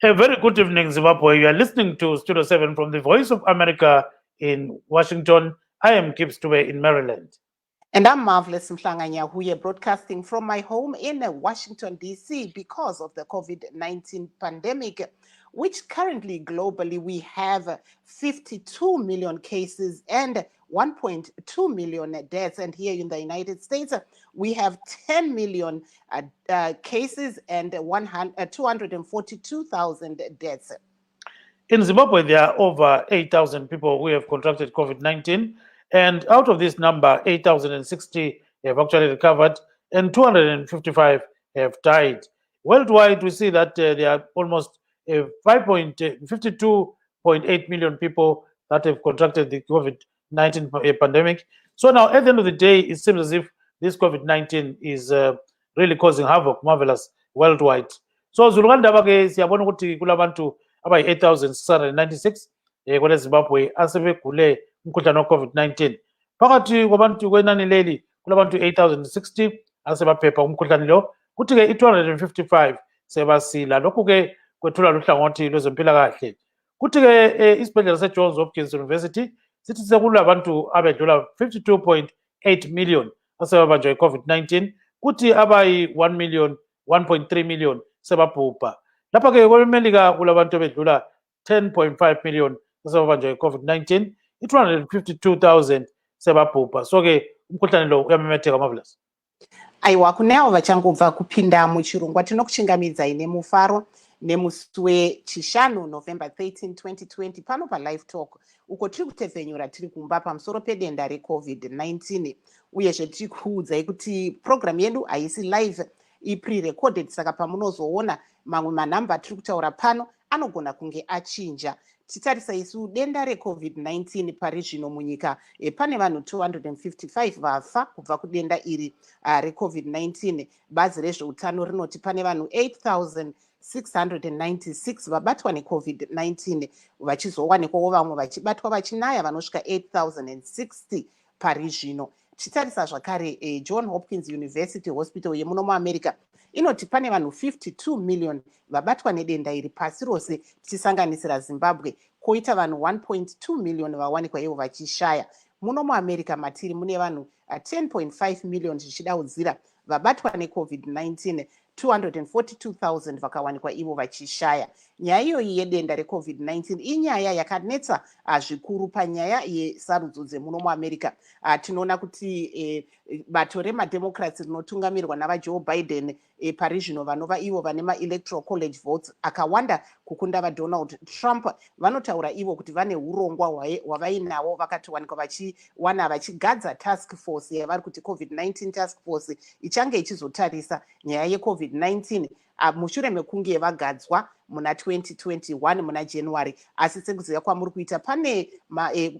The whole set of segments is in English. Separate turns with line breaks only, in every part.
A very good evening, Zimbabwe. You are listening to Studio 7 from the Voice of America in Washington. I am Kip Stube in Maryland.
And I'm Marvelous Mhlanganya, who are broadcasting from my home in Washington, D.C. because of the COVID-19 pandemic, which currently globally we have 52 million cases and 1.2 million deaths. And here in the United States, we have 10 million cases and 242,000 deaths.
In Zimbabwe, there are over 8,000 people who have contracted COVID-19. And out of this number, 8,060 have actually recovered and 255 have died. Worldwide, we see that there are almost 52.8 million people that have contracted the COVID-19 pandemic. So now, at the end of the day, it seems as if this COVID-19 is really causing havoc, marvelous, worldwide. So zulukandaba-ke siyabona ukuthi kulabantu abayi-8,696 kwele Zimbabwe asebegule umkhuhlane we-COVID-19. Phakathi kwabantu kwenani leli kulabantu 8,060 asebaphepha umkhuhlane lo, kuthi-ke i-255 sebasila. Lokhu-ke kwethula luhlangothi lwezempilakahle. Kuthi-ke isibhedlela se-Johns Hopkins University sithi sekulabantu abedlula 52.8 million asebabanjwa i-COVID-19, kuthi abayi-1 million 1.3 million sebabhubha. Lapha-ke kweMelika kulabantu abedlula 10.5 million asebabanjwa i-COVID-19, i-252,000 sebabhubha. So-ke umkhuhlane lo uyamemetheka, Marvelous.
Aiwa, kuneavo vachangobva kupinda muchirongwa tinokuchingamidzai nemufaro nemusi wechishanu November 13, 2020 pano paLivetalk, uko tiri kutevhenyura tiri kumba pamusoro pedenda reCovid-19 uyezve tiri kuudzai kuti programu yedu haisi live, ipre-recorded, saka pamunozoona mamwe manhamba tiri kutaura pano anogona kunge achinja. Titarisa isu denda reCovid-19 pari zvino munyika pane vanhu 255 vafa kubva kudenda iri reCovid-19. Bazi rezveutano rinoti pane vanhu 8,696 vabatwa neCovid-19, vachizowanikwawo vamwe vachibatwa vachinaya vanosvika 8,060 pari zvino. Tichitarisa zvakare John Hopkins University Hospital yemuno muAmerica inoti pane vanhu 52 million vabatwa nedenda iri pasi rose tichisanganisira Zimbabwe, koita vanhu 1.2 million vawanikwa ivo vachishaya. Muno muAmerica matiri mune vanhu 10.5 million zvichidaudzira vabatwa neCovid-19, 242,000 vakawanikwa ivo vachishaya. Nyaya iyoyi yedenda reCovid-19 inyaya yakanetsa zvikuru panyaya yesarudzo dzemuno muAmerica. Tinoona kuti bato remademocrats rinotungamirwa navaJoe Biden pari zvino vanova ivo vane maelectoral college votes akawanda kukunda vaDonald Trump vanotaura ivo kuti vane urongwa hwavainavo vakatowanikwa vachigadza task force yavari kuti COVID-19 task force ichange ichizotarisa nyaya yeCovid-19 mushure mekunge vagadzwa muna 2021 muna January. Asi sekuziva kwamuri kuita pane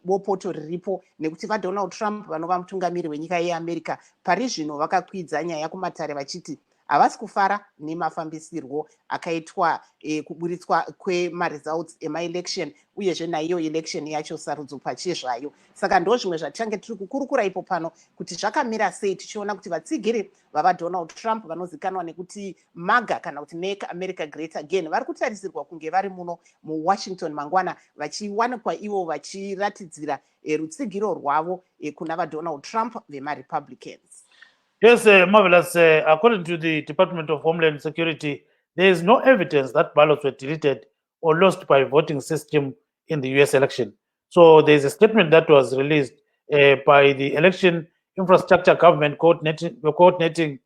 bopoto riripo nekuti vaDonald Trump vanova mutungamiri wenyika yeAmerica pari zvino vakakwidza nyaya kumatare vachiti havasi kufara nemafambisirwo akaitwa kuburitswa kwemaresults emaelection uyezve naiyo election yacho sarudzo pachezvayo. Saka ndo zvimwe zvatichange tiri kukurukura ipo pano kuti zvakamira sei, tichiona kuti vatsigiri vavaDonald Trump vanozikanwa nekuti MAGA kana kuti Make America Great Again vari kutarisirwa kunge vari muno muWashington mangwana vachiwanikwa ivo vachiratidzira rutsigiro rwavo kuna vaDonald Trump vemaRepublicans.
Yes, Marvelous. According to the Department of Homeland Security, there is no evidence that ballots were deleted or lost by voting system in the U.S. election. So there is a statement that was released by the Election Infrastructure Government Coordinating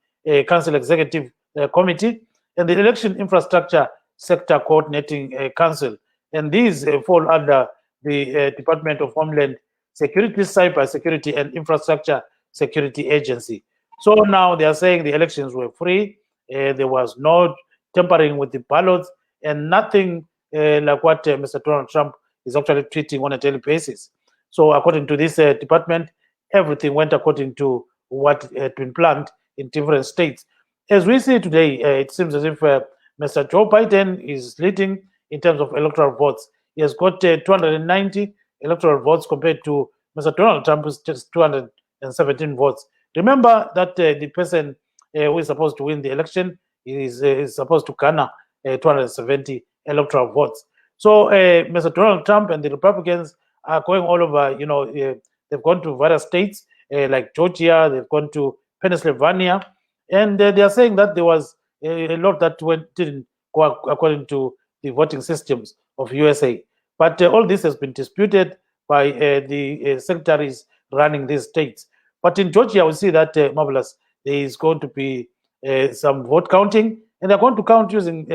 Council Executive Committee and the Election Infrastructure Sector Coordinating Council. And these fall under the Department of Homeland Security, Cyber Security and Infrastructure Security Agency. So now they are saying the elections were free, there was no tampering with the ballots, and nothing like what Mr. Donald Trump is actually tweeting on a daily basis. So according to this department, everything went according to what had been planned in different states. As we see today, it seems as if Mr. Joe Biden is leading in terms of electoral votes. He has got 290 electoral votes compared to Mr. Donald Trump, who's just 217 votes. Remember that the person who is supposed to win the election is supposed to garner 270 electoral votes. So Mr. Donald Trump and the Republicans are going all over. They've gone to various states like Georgia, they've gone to Pennsylvania, and they are saying that there was a lot that didn't go according to the voting systems of USA. But all this has been disputed by the secretaries running these states. But in Georgia, we see that, Marvelous, there is going to be some vote counting, and they're going to count using,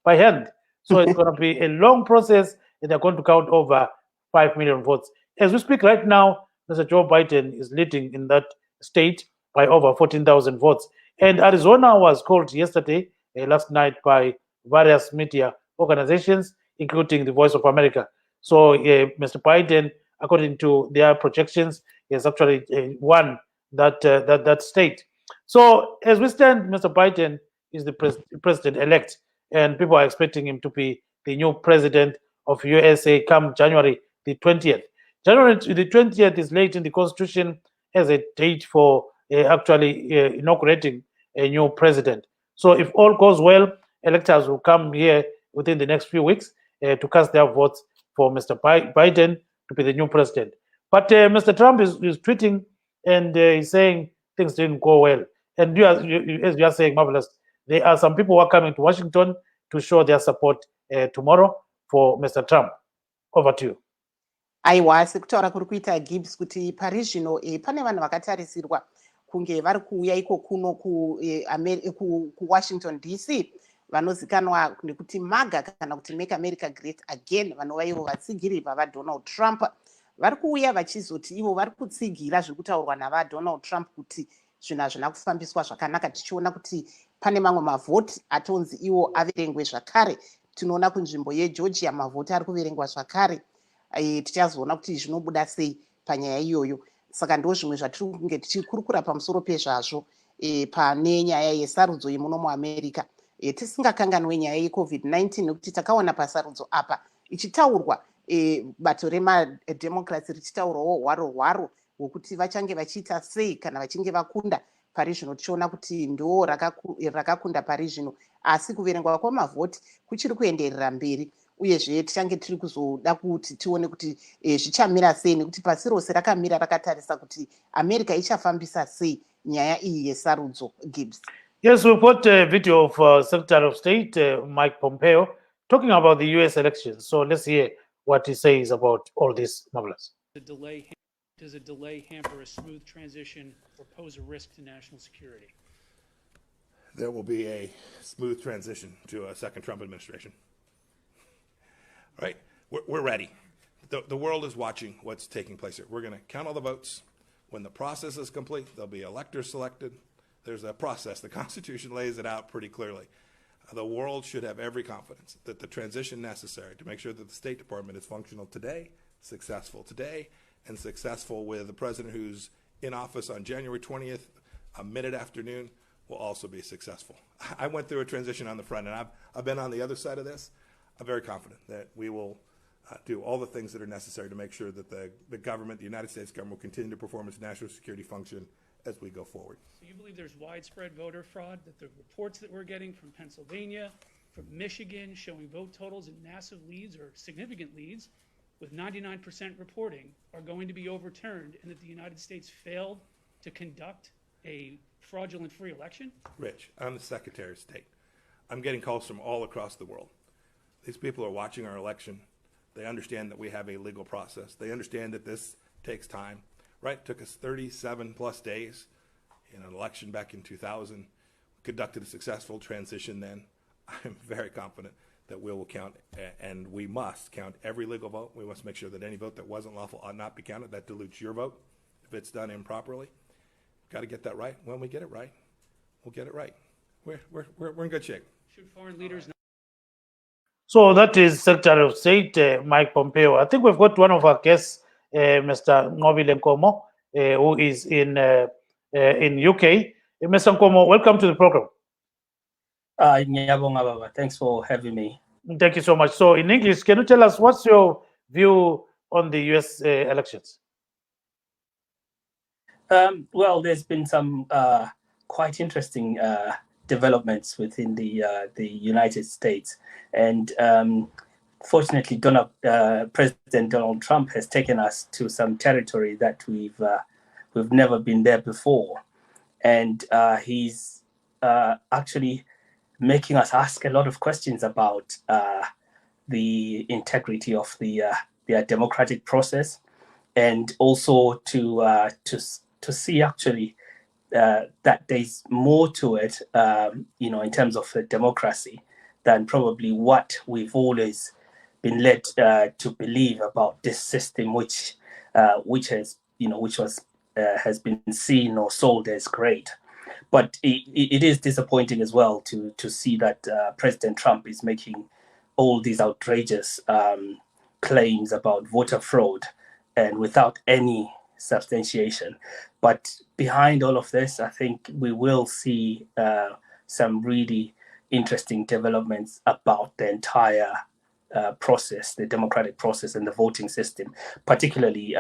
by hand. So it's going to be a long process, and they're going to count over 5 million votes. As we speak right now, Mr. Joe Biden is leading in that state by over 14,000 votes. And Arizona was called yesterday, last night, by various media organizations, including the Voice of America. So Mr. Biden, according to their projections, has actually won that state. So as we stand, Mr. Biden is the president-elect, and people are expecting him to be the new president of USA come January the 20th. January the 20th is late in the Constitution as a date for actually inaugurating a new president. So if all goes well, electors will come here within the next few weeks to cast their votes for Mr. Biden to be the new president. But Mr. Trump is tweeting, and he's saying things didn't go well. And as you are saying, Marvelous, there are some people who are coming to Washington to show their support tomorrow for Mr. Trump. Over to you.
Aiwa, sekutaura kuri kuita Gibbs kuti pari zvino pane vanhu vakatarisirwa kunge vari kuuya iko kuno kuWashington DC vanozikanwa nekuti MAGA kana kuti Make America Great Again, vanova ivo vatsigiri vavaDonald Trump. Vari kuuya vachizoti ivo vari kutsigira zviri kutaurwa navaDonald Trump kuti zvinhu hazvina kufambiswa zvakanaka, tichiona kuti pane mamwe mavhoti atonzi iwo averengwe zvakare. Tinoona kunzvimbo yeGeorgia mavhoti ari kuverengwa zvakare. Tichazoona kuti zvinobuda sei panyaya iyoyo. Saka ndo zvimwe zvatiri kunge tichikurukura pamusoro pezvazvo pane nyaya yesarudzo yemuno muAmerica, tisingakanganwe nyaya yeCovid-19 nekuti takaona pasarudzo apa ichitaurwa bato remademocrats richitaurawo hwaro hwokuti vachange vachiita sei kana vachinge vakunda pari zvino. Tichiona kuti ndo rakakunda pari zvino, asi kuverengwa kwamavhoti kuchiri kuenderera mberi. Uyezve tichange tiri kuzoda kuti tione kuti zvichamira sei, nekuti pasi rose rakamira rakatarisa kuti America ichafambisa sei nyaya iyi yesarudzo. Gibbs.
Yes, we've got a video of Secretary of State Mike Pompeo talking about the U.S. elections. So let's hear what he says about all this, Marvelous.
Does a delay hamper a smooth transition or pose a risk to national security?
There will be a smooth transition to a second Trump administration. Right? We're ready. The world is watching what's taking place here. We're going to count all the votes. When the process is complete, there'll be electors selected. There's a process. The Constitution lays it out pretty clearly. The world should have every confidence that the transition necessary to make sure that the State Department is functional today, successful today, and successful with the president who's in office on January 20th, mid-afternoon, will also be successful. I went through a transition on the front, and I've been on the other side of this. I'm very confident that we will do all the things that are necessary to make sure that the government, the United States government, will continue to perform its national security function as we go forward.
So you believe there's widespread voter fraud, that the reports that we're getting from Pennsylvania, from Michigan, showing vote totals in massive leads or significant leads with 99% reporting are going to be overturned, and that the United States failed to conduct a fraudulent free election?
Rich, I'm the Secretary of State. I'm getting calls from all across the world. These people are watching our election. They understand that we have a legal process. They understand that this takes time. Right? It took us 37 plus days in an election back in 2000. We conducted a successful transition then. I'm very confident that we will count, and we must count every legal vote. We must make sure that any vote that wasn't lawful ought not be counted. That dilutes your vote if it's done improperly. We've got to get that right. When we get it right, we'll get it right. We're in good shape.
Should foreign leaders not?
So that is Secretary of State Mike Pompeo. I think we've got one of our guests, Mr. Nobile Nkomo, who is in UK. Mr. Nkomo, welcome to the program.
Thanks for having me.
Thank you so much. So in English, can you tell us what's your view on the US elections?
Well, there's been some quite interesting developments within the United States. And fortunately, President Donald Trump has taken us to some territory that we've never been there before, and he's actually making us ask a lot of questions about the integrity of the democratic process, and also to see actually that there's more to it, in terms of democracy, than probably what we've always been led to believe about this system, which has been seen or sold as great. But it is disappointing as well to see that President Trump is making all these outrageous claims about voter fraud, and without any substantiation. But behind all of this, I think we will see some really interesting developments about the entire process, the democratic process and the voting system, particularly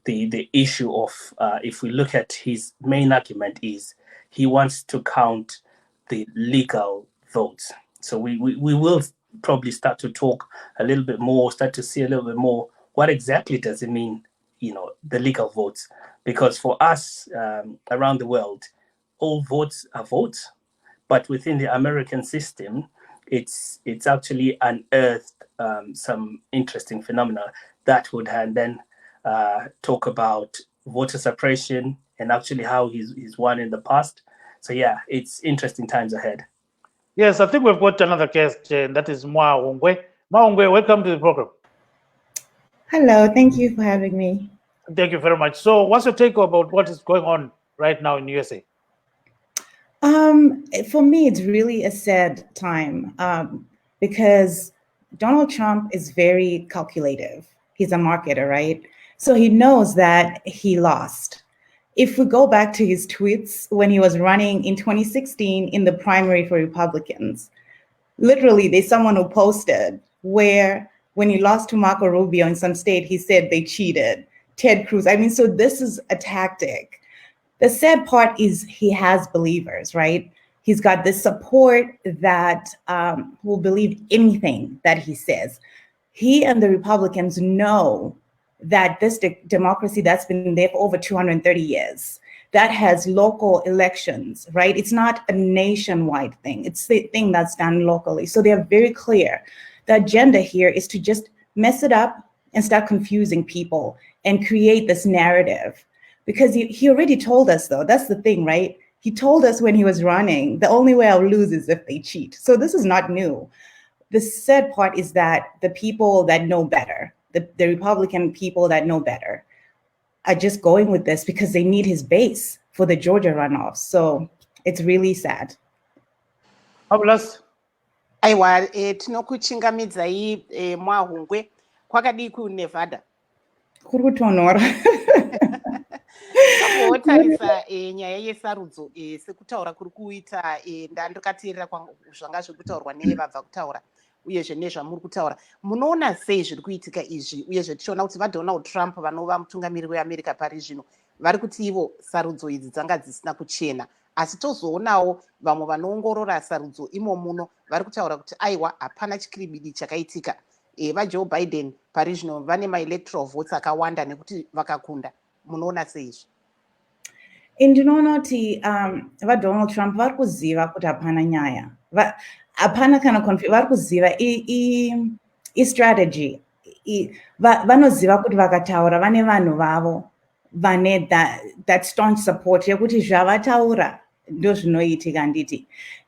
the issue of, if we look at his main argument, is he wants to count the legal votes. So we will probably start to talk a little bit more, start to see a little bit more, what exactly does it mean, the legal votes? Because for us around the world, all votes are votes, but within the American system, it's actually unearthed some interesting phenomena that would then talk about voter suppression and actually how he's won in the past. So yeah, it's interesting times ahead.
Yes, I think we've got another guest, and that is Mwahongwe. Mwahongwe, welcome to the program.
Hello, thank you for having me.
Thank you very much. So what's your take about what is going on right now in USA?
For me, it's really a sad time because Donald Trump is very calculative. He's a marketer, right? So he knows that he lost. If we go back to his tweets when he was running in 2016 in the primary for Republicans, literally there's someone who posted where when he lost to Marco Rubio in some state, he said they cheated. Ted Cruz. I mean, so this is a tactic. The sad part is he has believers, right? He's got this support that will believe anything that he says. He and the Republicans know that this democracy that's been there for over 230 years, that has local elections, right? It's not a nationwide thing. It's the thing that's done locally. So they're very clear. The agenda here is to just mess it up and start confusing people and create this narrative. Because he already told us, though, that's the thing, right? He told us when he was running, the only way I'll lose is if they cheat. So this is not new. The sad part is that the people that know better, the Republican people that know better, are just going with this because they need his base for the Georgia runoff. So it's really sad.
Fabulous.
aiwa tinokuchingamidzai Mwahongwe, kwakadii kuNevada?
Kuri kutonhora.
Wotarisa nyaya yesarudzo sekutaura kuri kuita ndandakateerera zvanga zviri kutaurwa nevabva kutaura uyezve nezvamuri kutaura, munoona sei zviri kuitika izvi? Uyezve tichiona kuti vaDonald Trump vanova mutungamiri weAmerica pari zvino vari kuti ivo sarudzo idzi dzanga dzisina kuchena, asi tozoonawo vamwe vanoongorora sarudzo imo muno vari kutaura kuti aiwa hapana chikiribidi chakaitika. VaJoe Biden pari zvino vane maelectoral votes akawanda nekuti vakakunda. Munoona sei izvi?
Ndinoona kuti vaDonald Trump vari kuziva kuti hapana nyaya, hapana kana vari kuziva strategy. Vanoziva kuti vakataura vane vanhu vavo vane that staunch support yekuti zvavataura ndo zvinoitika. Handiti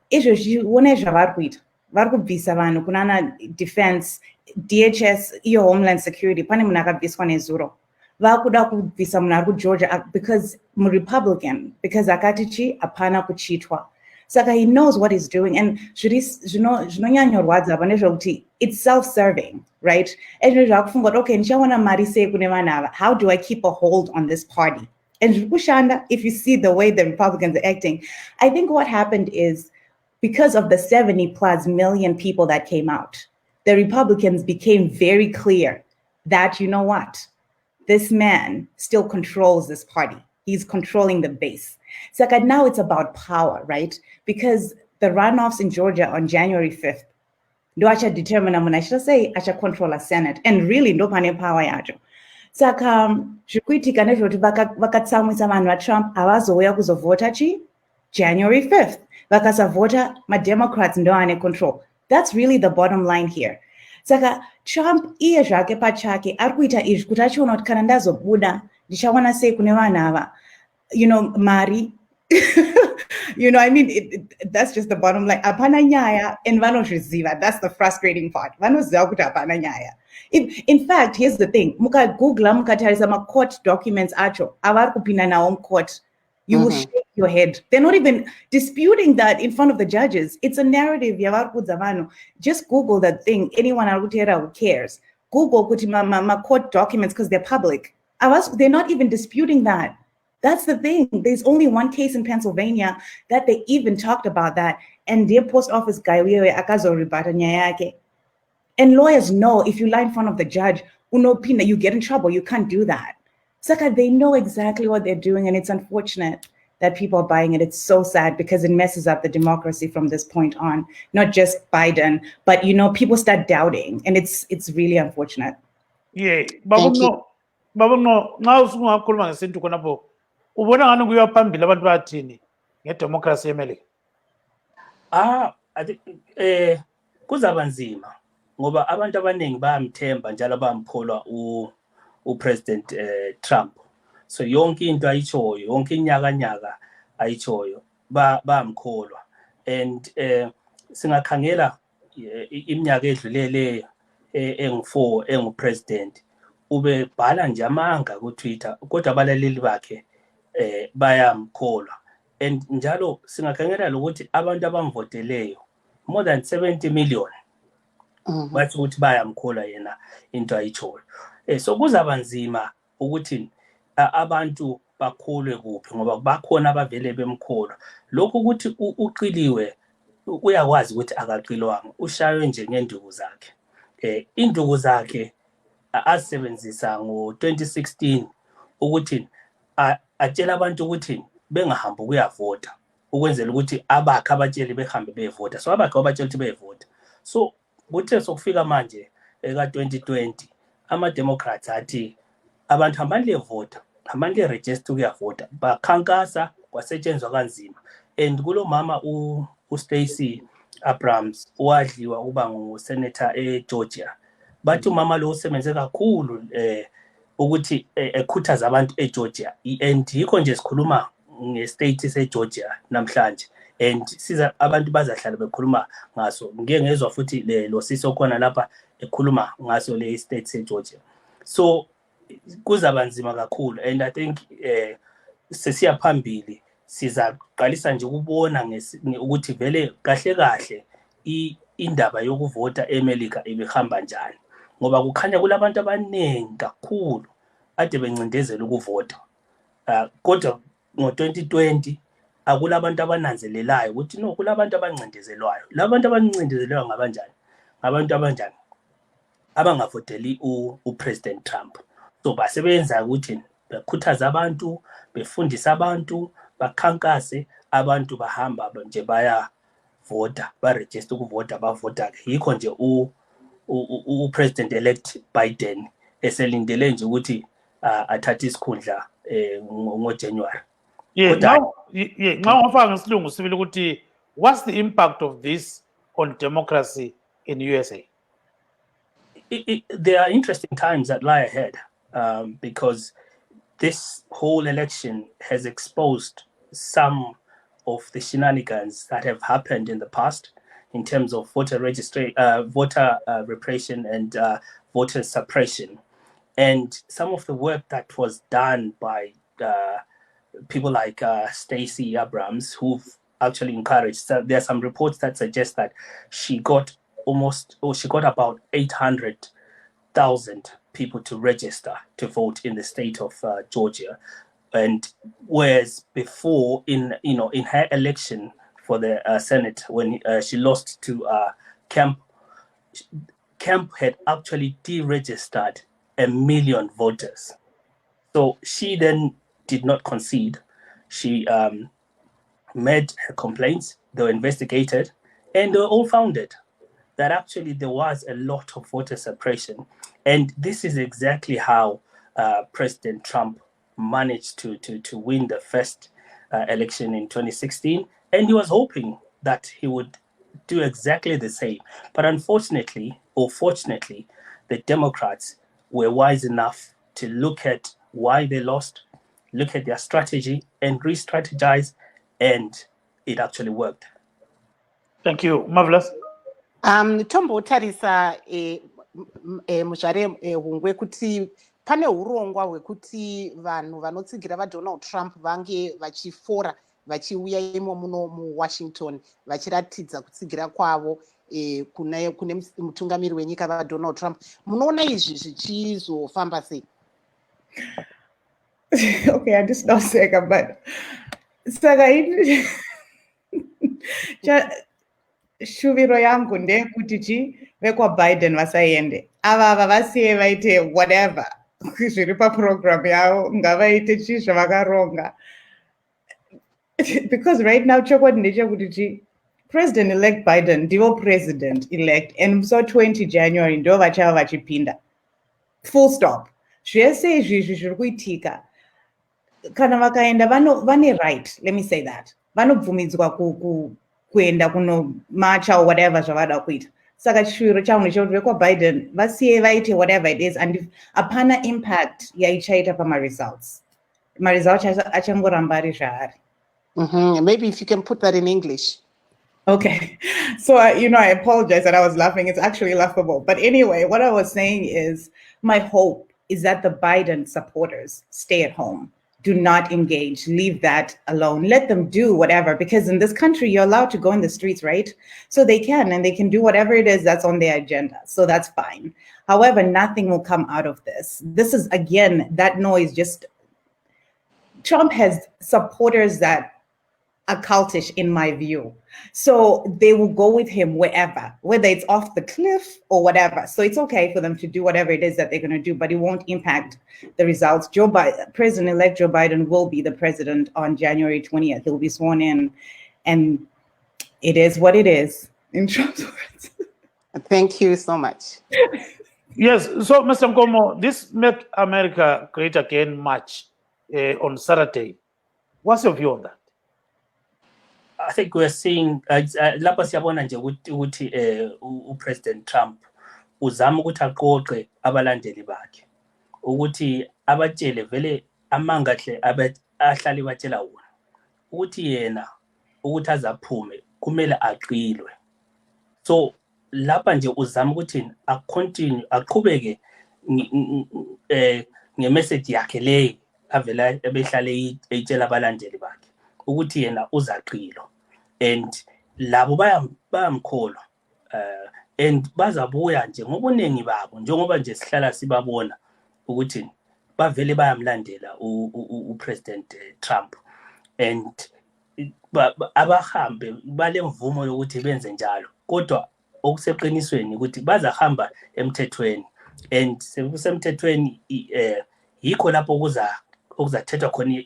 izvozvi onai zvavari kuita, vari kubvisa vanhu kunana defense, DHS iyo homeland security. Pane munhu akabviswa nezuro, vakuda kubvisa munhu ari kuGeorgia because muRepublican, because akati chi hapana kuchitwa. Saka he knows what he's doing, and zvinonyanyorwadza apa ndezvekuti it's self-serving, right? And zvakufunga kuti okay, ndichawana mari sei kune vanhu ava, how do I keep a hold on this party? And zvikushanda if you see the way the Republicans are acting. I think what happened is because of the 70+ million people that came out, the Republicans became very clear that, you know what, this man still controls this party. He's controlling the base. It's like now it's about power, right? Because the runoffs in Georgia on January 5th, ndo achadetermina munhu achitasei achacontrola Senate, and really ndo pane power yacho. Saka zvikuitika ndezvekuti vakatsamwisa vanhu vaTrump havazouya kuzovhota chi January 5th. Vakasavhota maDemocrats ndo ane control. That's really the bottom line here. Saka Trump iye zvake pachake ari kuita izvi kuti achiona kuti kana ndazobuda ndichawana sei kune vanhu ava, mari. I mean, that's just the bottom line. Hapana nyaya, and vanozviziva. That's the frustrating part. Vanoziva kuti hapana nyaya. In fact, here's the thing. Muka Google, mukatarisa ma court documents acho. Avari kupinda nawo court. You will shake your head. They're not even disputing that in front of the judges. It's a narrative. Yavari kudza vanhu. Just Google that thing. Anyone arikutera who cares. Google kuti ma court documents because they're public. They're not even disputing that. That's the thing. There's only one case in Pennsylvania that they even talked about that. And their post office guy, and lawyers know if you lie in front of the judge, you get in trouble. You can't do that. Saka, they know exactly what they're doing, and it's unfortunate that people are buying it. It's so sad because it messes up the democracy from this point on. Not just Biden, but people start doubting, and it's really unfortunate.
Yeah, Babungo, now usungakhuluma ngesintu khonapho. Ubona ngani kuyiwa phambili abantu bathini ngedemocracy eMelika?
I think kuzaba nzima ngoba abantu abaningi bayamthemba njalo bayamkholwa uPresident Trump. So yonke into ayichoyo, yonke inyakanyaka ayichoyo bayamkholwa. And singakhangela iminyaka edlulele engu4 engupresident ube bhala nje amanga ku Twitter kodwa abalaleli bakhe bayamkholwa. And njalo singakhangela ukuthi abantu abamvoteleyo more than 70 million bathi ukuthi bayamkholwa yena into ayichoyo. So kuzaba nzima ukuthi abantu bakholwe kuphi ngoba bakhona abavele bemkholwa. Lokho ukuthi uqiliwe uyakwazi ukuthi akaqilwanga, ushaywe nje ngenduku zakhe. Induku zakhe asebenzisa ngo2016 ukuthi atshela abantu ukuthi bengahamba ukuyavota ukwenzela ukuthi abakhe abatsheli behambe beyevota. So abakhe abatsheli ukuthi beyevota. So kuthe sokufika manje eka2020 ama-Democrats athi abantu hambani levota, hambani le-register ukuyavota. Bakhankasa kwasetshenzwa kanzima. And kulo mama uStacey Abrams wadliwa uba ngusenator eGeorgia. Bathi umama lo usebenze kakhulu ukuthi ekhuthaza abantu eGeorgia. And yikho nje sikhuluma ngestate seGeorgia namhlanje. And siza abantu bazahlala bekhuluma ngaso. Ngeke ngezwe futhi lo siso khona lapha ekhuluma ngaso le state seGeorgia. So kuzaba nzima kakhulu, and I think sesiya phambili sizaqalisa nje ukubona ukuthi vele kahle kahle indaba yokuvota eMelika ibihamba njani ngoba kukhanya kulabantu abaningi kakhulu ade bencindezela ukuvota. Kodwa ngo2020 akulabantu abananzelelayo ukuthi no kulabantu abancindezelwayo. Labantu abancindezelwayo ngabanjani? Abantu abanjani? Abangavoteli uPresident Trump. So basebenza ukuthi bekhuthaza abantu, befundisa abantu, bakhankase, abantu bahamba nje baya vota, baregister ukuvota, bavota. Yikho nje uPresident elect Biden eselindele nje ukuthi athathe isikhundla ngoJanuary.
Now ngafaka ngesilungu sibili ukuthi what's the impact of this on democracy in USA?
There are interesting times that lie ahead because this whole election has exposed some of the shenanigans that have happened in the past in terms of voter repression and voter suppression. And some of the work that was done by people like Stacey Abrams, who've actually encouraged. So there are some reports that suggest that she got about 800,000 people to register to vote in the state of Georgia, and whereas before in her election for the Senate when she lost to Kemp had actually deregistered 1 million voters. So she then did not concede, She made her complaints, they were investigated, and they were all founded that actually there was a lot of voter suppression. And this is exactly how President Trump managed to win the first election in 2016. And he was hoping that he would do exactly the same. But unfortunately, or fortunately, the Democrats were wise enough to look at why they lost, look at their strategy, and re-strategize, and it actually worked.
Thank you. Marvelous.
Tombotarisa muzvare hungwe kuti pane urongwa hwekuti vanhu vanotsigira vaDonald Trump vange vachifora vachiuya imo muno muWashington vachiratidza kutsigira kwavo kune mutungamiri wenyika vaDonald Trump. Munoona izvi zvichizofamba sei?
Okay, I just know Sega, but Sega, shuviro yangu ndeyekuti vekwa Biden vasaende ava vasiye vaite whatever zviri paprogram yavo ngavaite chii zvavakaronga, because right now chokwadi ndechekuti President-elect Biden ndivo president-elect and so 20 January ndo vachava vachipinda, full stop. Zvese izvi zviri kuitika kana vakaenda vane right, let me say that, vanobvumidzwa kuenda kunomacha or whatever zvavada kuita. Saka chishuviro changu ndechekuti vekwaBiden vasiye vaite whatever it is, and hapana impact yaichaita pamaresults. Maresults achangoramba ari zvaari.
Maybe if you can put that in English.
Okay, so I apologize that I was laughing. It's actually laughable. But anyway, what I was saying is my hope is that the Biden supporters stay at home. Do not engage, leave that alone. Let them do whatever, because in this country, you're allowed to go in the streets, right? So they can, and they can do whatever it is that's on their agenda. So that's fine. However, nothing will come out of this. This is, again, that noise just, Trump has supporters that are cultish in my view. So they will go with him wherever, whether it's off the cliff or whatever. So it's okay for them to do whatever it is that they're going to do, but it won't impact the results. President-elect Joe Biden will be the president on January 20th. He'll be sworn in, and it is what it is, in Trump's words.
Thank you so much.
Yes, so Mr. Nkomo, this Make America Great Again march on Saturday. What's your view on that?
I think we're seeing lapha siyabona nje ukuthi uPresident Trump uzama ukuthi aqoqe abalandeli bakhe ukuthi abatshele vele amangahle ahlali batshela wona ukuthi yena ukuthi azaphume kumele aqilwe. So lapha nje uzama ukuthi continue aqhubeke ngemessage yakhe le avela ebehlale eyitshela abalandeli bakhe ukuthi yena uzaqilo, and labo bayamkholwa and bazabuya nje ngobuningi babo njengoba nje sihlala sibabona ukuthi bavele bayamlandela uPresident Trump, and abahambe balemvumo yokuthi benze njalo, kodwa okuseqinisweni ukuthi bazahamba emthethweni, and sekusemthethweni yikho lapho okuzathethwa khona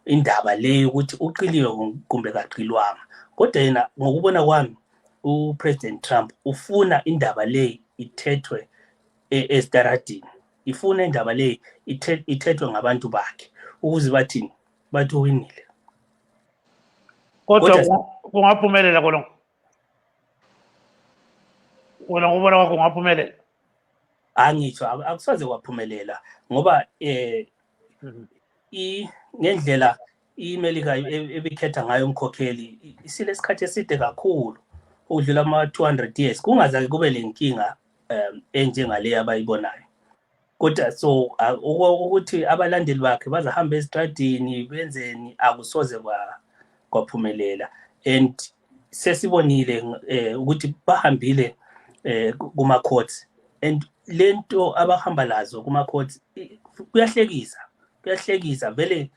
indaba le ukuthi uqiliwe kumbe kaqilwanga. Kodwa yena ngokubona kwami uPresident Trump ufuna indaba le ithethwe esitaradini, ifuna indaba le ithethwe ngabantu bakhe ukuze bathini bathi uwinile.
Kodwa kungaphumelela khona. Wena ngubona kwakho kungaphumelela?
Angitsho akusaze kwaphumelela ngoba ngendlela iMelika ebikhetha ngayo umkhokheli isilesikhathi eside kakhulu ukudlula ama-200 years kungazake kube lenkinga enjengale abayibonayo. Kodwa so ukuthi abalandeli bakhe bazahamba esitradini benzeni akusoze kwaphumelela, and sesibonile ukuthi bahambile kuma-courts, and lento abahamba lazo kuma-courts kuyahlekisa vele.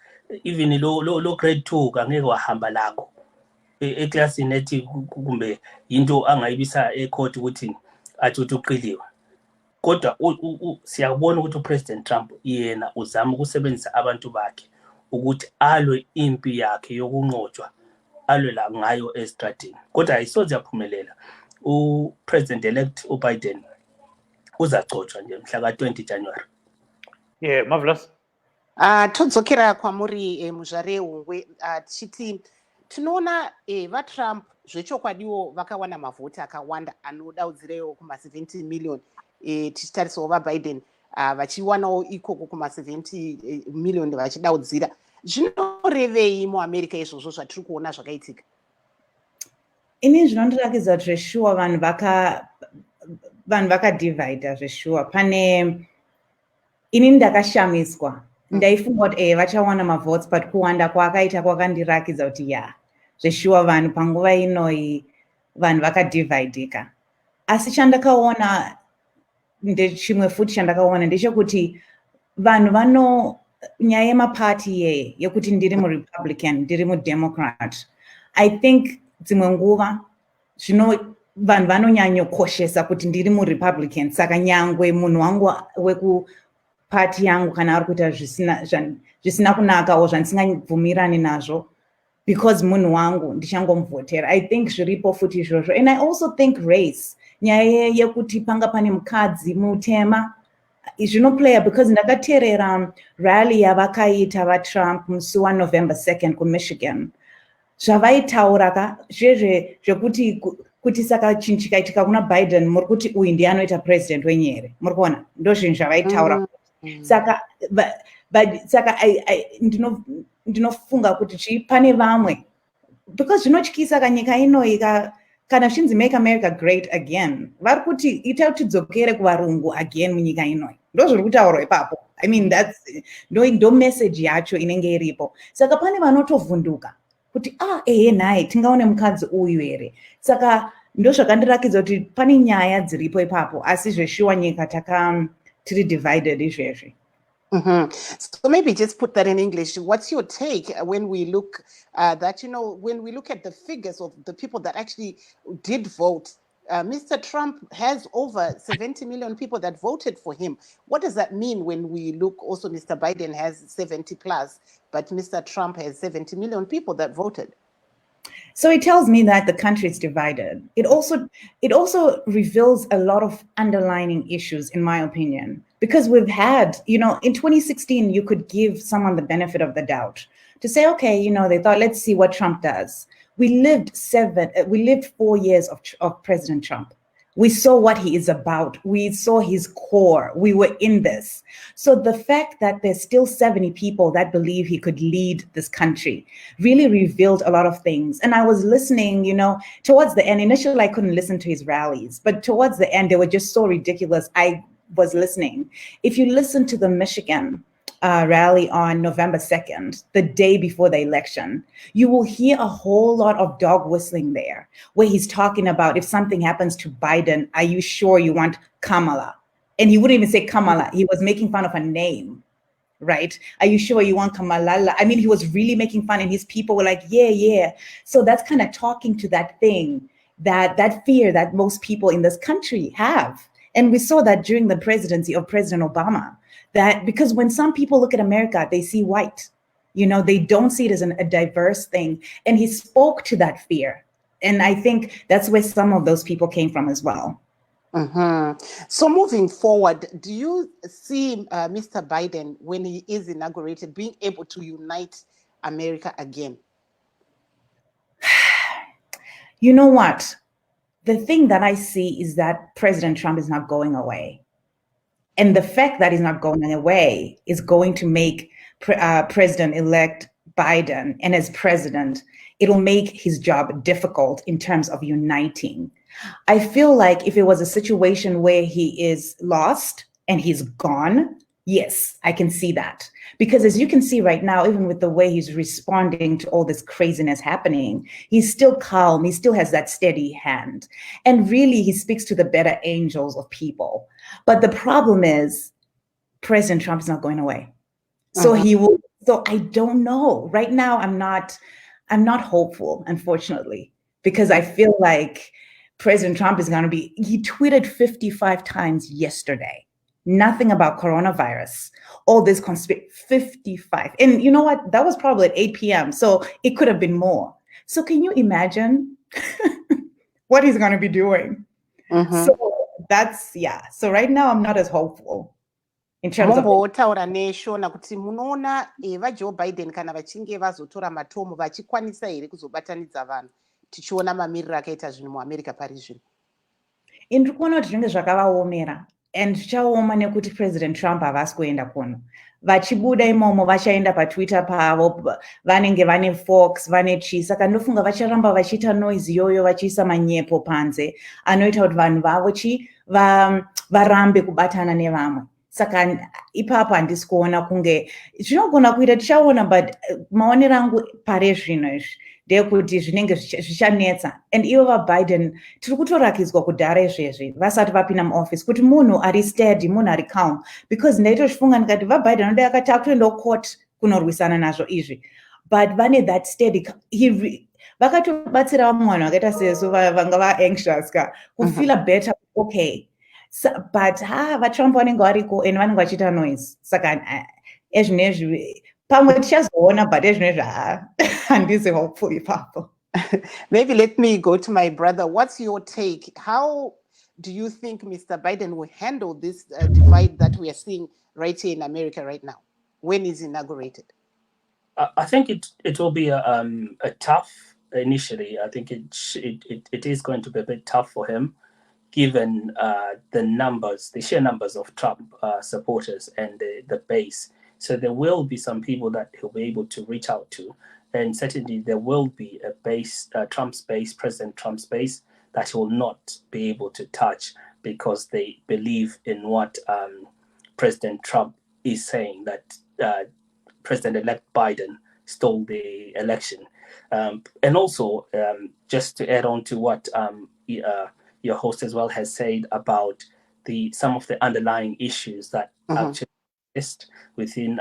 Even lo grade 2 angeke wahamba lakho eclassini ethi kumbe into angayibisa ecourt ukuthi athi uqiliwe. Kodwa siyabona ukuthi uPresident Trump yena uzama ukusebenzisa abantu bakhe ukuthi alwe impi yakhe yokunqotshwa alwela ngayo estradini. Kodwa ayisoze yaphumelela. U-President elect uBiden uzagcotshwa nje mhla ka-20 January.
Yeah, marvelous.
Todzokera kwamuri muzvare hungwe tichiti tinoona vatrump zvechokwadiwo vakawana mavhoti akawanda anodaudzirewo kuma-70 million tichitarisawo vaBiden vachiwanawo ikoko kuma-70 million vachidaudzira. Zvinorevei muamerica izvozvo zvatiri kuona zvakaitika?
Ini zvinondirakidza kuti zveshuwa vanhu vakadivhaidha zveshuwa. Pane ini ndakashamiswa, ndaifunga kuti vachawana mavhotsi, but kuwanda kwaakaita kwakandirakidza kuti ya zveshuwa vanhu panguva inoi vanhu vakadivhaidhika. Asi chandakaona ndechimwe futi chandakaona ndechekuti vanhu nyaya yemapati yekuti ndiri muRepublican ndiri muDemocrat, I think dzimwe nguva vanhu vanonyanyokoshesa kuti ndiri muRepublican, saka nyangwe munhu wangu wekupati yangu kana ari kuita zvisina kunakawo zvandisingabvumirani nazvo, because munhu wangu ndichangomuvhotera. I think zviripo futi izvozvo. And I also think race, nyaya yekuti panga pane mukadzi mutema zvinoplaya, because ndakateerera rally yavakaita vaTrump musi waNovember 2nd kuMichigan. Zvavaitaura zvekuti saka chinhu chikaitika kuna Biden muri kuti uyu ndiye anoita president wenyere, muri kuona ndozvinhu zvavaitaura. Saka ndinofunga kuti pane vamwe, because zvinotyisa kanyika inoi kana zvichinzi make America great again, vari kuti ita kuti tidzokere kuvarungu again munyika inoi, ndozviri kutaurwa ipapo. I mean, ndo message yacho inenge iripo. Saka pane vanotovhunduka kuti naye tingaone mukadzi uyu here. Saka ndozvakandirakidza kuti pane nyaya dziripo ipapo, asi zveshuwa nyika tiri divided izvezvi.
So maybe just put that in English. What's your take when we look when we look at the figures of the people that actually did vote? Mr. Trump has over 70 million people that voted for him. What does that mean when we look also Mr. Biden has 70 plus, but Mr. Trump has 70 million people that voted?
So it tells me that the country is divided. It also reveals a lot of underlying issues, in my opinion, because we've had, in 2016, you could give someone the benefit of the doubt to say, okay, they thought, let's see what Trump does. We lived 4 years of President Trump. We saw what he is about. We saw his core. We were in this. So the fact that there's still 70 people that believe he could lead this country really revealed a lot of things. And I was listening, towards the end. Initially, I couldn't listen to his rallies, but towards the end, they were just so ridiculous. I was listening. If you listen to the Michigan rally on November 2nd, the day before the election, you will hear a whole lot of dog whistling there, where he's talking about if something happens to Biden, are you sure you want Kamala? And he wouldn't even say Kamala. He was making fun of her name, right? Are you sure you want Kamala? I mean, he was really making fun, and his people were like, yeah. So that's kind of talking to that thing, that fear that most people in this country have. And we saw that during the presidency of President Obama. That because when some people look at America, they see white, they don't see it as a diverse thing. And he spoke to that fear. And I think that's where some of those people came from as well.
So moving forward, do you see Mr. Biden, when he is inaugurated, being able to unite America again?
You know what? The thing that I see is that President Trump is not going away. And the fact that he's not going away is going to make President-elect Biden, and as president, it'll make his job difficult in terms of uniting. I feel like if it was a situation where he is lost and he's gone, yes, I can see that. Because as you can see right now, even with the way he's responding to all this craziness happening, he's still calm. He still has that steady hand. And really, he speaks to the better angels of people. But the problem is President Trump is not going away. So he will. So I don't know. Right now, I'm not hopeful, unfortunately, because I feel like President Trump is going to be, he tweeted 55 times yesterday. Nothing about coronavirus. All this 55. And you know what? That was probably at 8 p.m. So it could have been more. So can you imagine what he's going to be doing? So that's, so right now I'm not as hopeful in terms of
mombotaura neshona kuti munoona vajoe biden kana vachinge vazotora matomo vachikwanisa here kuzobatanidza vanhu tichiona mamiriro akaita zvinhu muamerica pari zvino.
Ndiri kuona kuti zvinenge zvakavaomera and zvichaoma nekuti president Trump havasi kuenda kuno. Vachibuda imomo vachaenda patwitter pavo, vanenge vane Fox, vane chi, saka ndofunga vacharamba vachiita noise iyoyo vachiisa manyepo panze anoita kuti vanhu vavo varambe kubatana nevamwe. Saka ipapo handisi kuona kunge zvinogona kuita, tichaona, but maonero angu pare zvino izvi ndeyekuti zvinenge zvichanetsa. And ivo vaBiden tiri kutorakidzwa kudhara izvezvi vasati vapinda muoffice kuti munhu ari steady, munhu ari calm, because ndaitozvifunga ndikati vaBiden anodai akati akuendawo court kunorwisana nazvo izvi, but vane that steady. Vakatobatsira vamwe vanhu vakaita sesu vanga va-anxious ka kufila better, okay. So, but vaTrump vanenge variko and vanenge vachiita noise, saka ezvinezvi pamwe tichazoona, but ezvinezvi handisi hopeful ipapo.
Maybe let me go to my brother. What's your take? How do you think Mr. Biden will handle this divide that we are seeing right here in America right now when he's inaugurated?
I think it will be a tough initially. I think it is going to be a bit tough for him, given the sheer numbers of Trump supporters and the base. So there will be some people that he'll be able to reach out to. And certainly there will be a base, Trump's base, President Trump's base, that he will not be able to touch because they believe in what President Trump is saying, that President-elect Biden stole the election. And also, just to add on to what your host as well has said about some of the underlying issues that actually exist within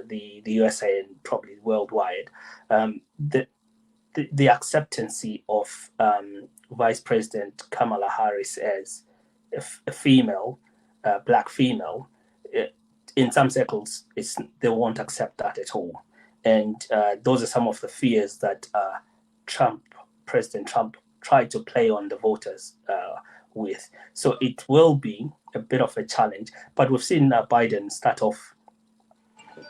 the USA and probably worldwide, the acceptancy of Vice President Kamala Harris as a female, black female, in some circles, they won't accept that at all. And those are some of the fears that President Trump tried to play on the voters with. So it will be a bit of a challenge, but we've seen Biden start off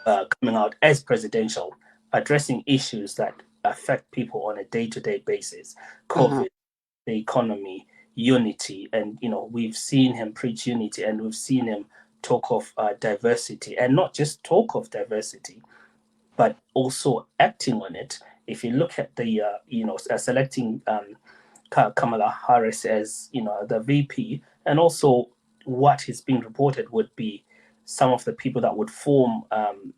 coming out as presidential, addressing issues that affect people on a day-to-day basis, COVID, the economy, unity. And, we've seen him preach unity, and we've seen him talk of diversity, and not just talk of diversity, but also acting on it. If you look at the, selecting Kamala Harris as, the VP, and also what is being reported would be some of the people that would form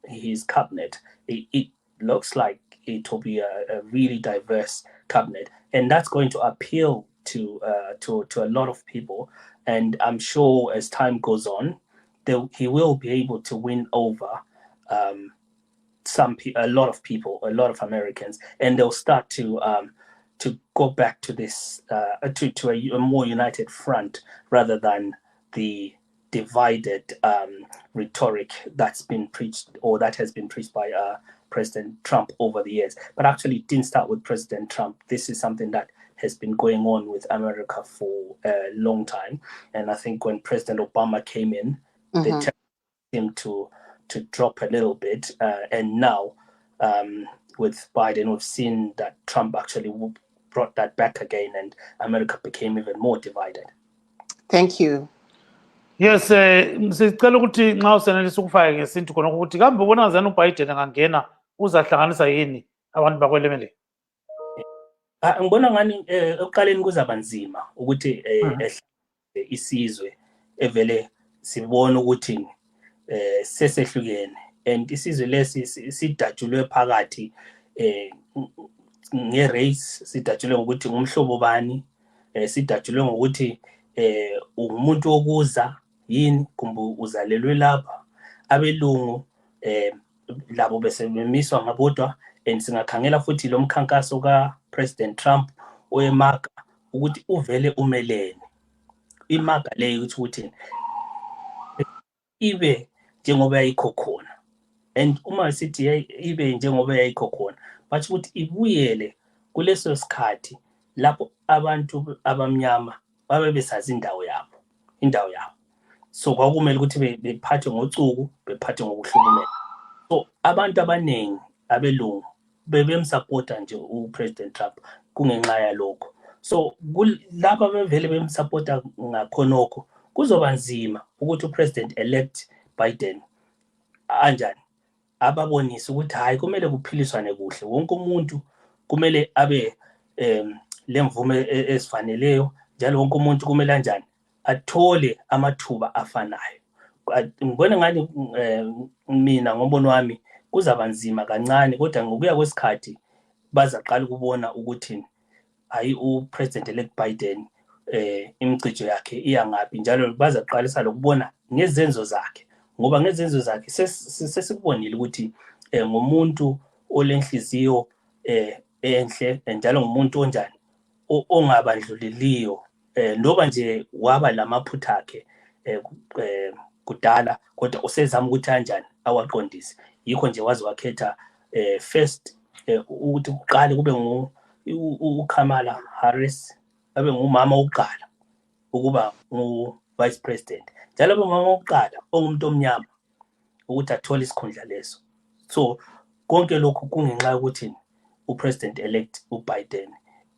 his cabinet. It looks like it will be a really diverse cabinet, and that's going to appeal to a lot of people. And I'm sure as time goes on, he will be able to win over a lot of people, a lot of Americans, and they'll start to go back to this to a more united front rather than the divided rhetoric that's been preached, or that has been preached by President Trump over the years. But actually, it didn't start with President Trump. This is something that has been going on with America for a long time. And I think when President Obama came in, they tempted him to drop a little bit. And now, with Biden, we've seen that Trump actually brought that back again, and America became even more divided.
Thank you.
Yes, sicela ukuthi nxa usenelisa ukufaka ngesintu khona ukuthi kambe ubona ngazani uBiden angangena uzahlanganisa yini abantu bakweLeMelika?
Ngibona ngani ekuqaleni kuzaba nzima ukuthi isizwe evele sibone ukuthi sesehlukene, and isizwe lesi sidatshulwe phakathi nge-race, sidatshulwe ngokuthi ngumhlobo bani, sidatshulwe ngokuthi umuntu okuza yini kumbe uzalelwe lapha. Abelungu labo besebemiswa ngabodwa, and singakhangela futhi lo mkhankaso ka-President Trump oyeMAGA ukuthi uvele umelene. iMAGA leyo ukuthi ibe njengoba yayikho khona. And uma sithi ibe njengoba yayikho khona bathi ukuthi ibuyele kuleso sikhathi lapho abantu abamnyama babe besazi indawo yabo. So kwakumele ukuthi bephathwe ngocuku, bephathwe ngokuhlukumeza. So abantu abaningi abelungu bebemsupporta nje uPresident Trump kungenxa yalokho. So laba bevele bemsupporta ngakhonokho kuzoba nzima ukuthi uPresident elect Biden anjani ababonise ukuthi hayi kumele kuphiliswane kuhle, wonke umuntu kumele abe lemvume esifaneleyo, njalo wonke umuntu kumele kanjani athole amathuba afanayo. Ngibona ngani mina ngombono wami kuzaba nzima kancane, kodwa ngokuya kwesikhathi bazaqala ukubona ukuthi hayi uPresident elect Biden imicijo yakhe iyangaphi, njalo bazaqalisa lokubona ngezenzo zakhe, ngoba ngezenzo zakhe sesikubonile ukuthi ngomuntu olenhliziyo enhle, njalo ngumuntu onjani ongabandluliliyo, ndoba nje waba lamaphutha akhe kudala, kodwa usezama ukuthi kanjani awaqondise. Yikho nje waze wakhetha first ukuthi kuqale kube uKamala Harris abe ngumama wokuqala ukuba ngu-vice president, njalo abe ngumama wokuqala ongumuntu omnyama ukuthi athole isikhundla leso. So konke lokhu kungenxa yokuthi uPresident elect uBiden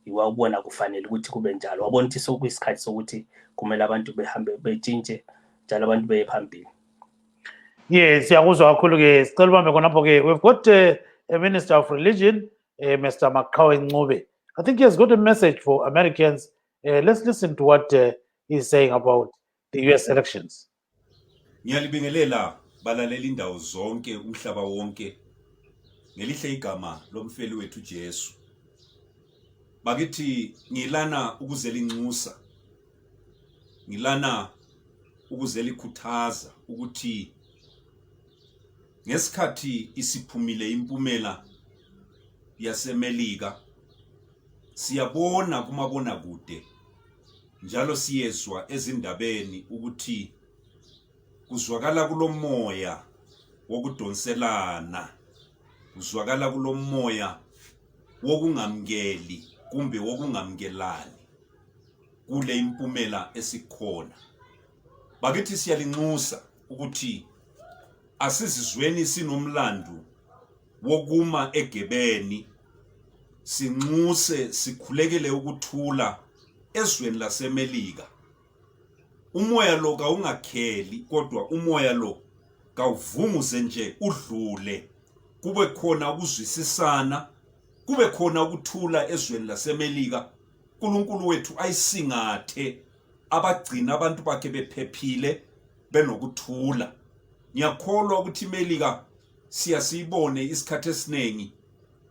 iwabona kufanele ukuthi kube njalo, wabona ukuthi sokuyisikhathi sokuthi kumele abantu behambe betshintshe, njalo abantu beye phambili.
Yes, siyakuzwa kakhulu ke, sicela ubambe khonapho ke. We've got a Minister of Religion, Mr. ngokhetho. I think he has got a message for Americans. Let's listen to what he's saying about the US elections.
Ngiyalibingelela balalela indawo zonke umhlaba wonke ngelihle igama lomfeli wethu Jesu. Bakithi ngilana ukuzela inxusa, ngilana ukuzela ikhuthaza ukuthi ngesikhathi isiphumile impumela yaseMelika siyabona kumabona kude, njalo siyezwa ezindabeni ukuthi kuzwakala kulomoya wokudonselana, kuzwakala kulomoya wokungamkeli kumbe wokungamkelani kule impumela esikhona. Bakithi siyalinxusa ukuthi asizizweni sinomlando wokuma egebeni, sinxuse sikhulekele ukuthula ezweni laseMelika. Umoya lo kawungakheli, kodwa umoya lo kawuvunguze nje udlule, kube khona ukuzwisisana, kube khona ukuthula ezweni laseMelika. uNkulunkulu wethu ayisingathe abagcina abantu bakhe bephephile benokuthula. Ngiyakholwa ukuthi iMelika siyasibone isikhathi esinengi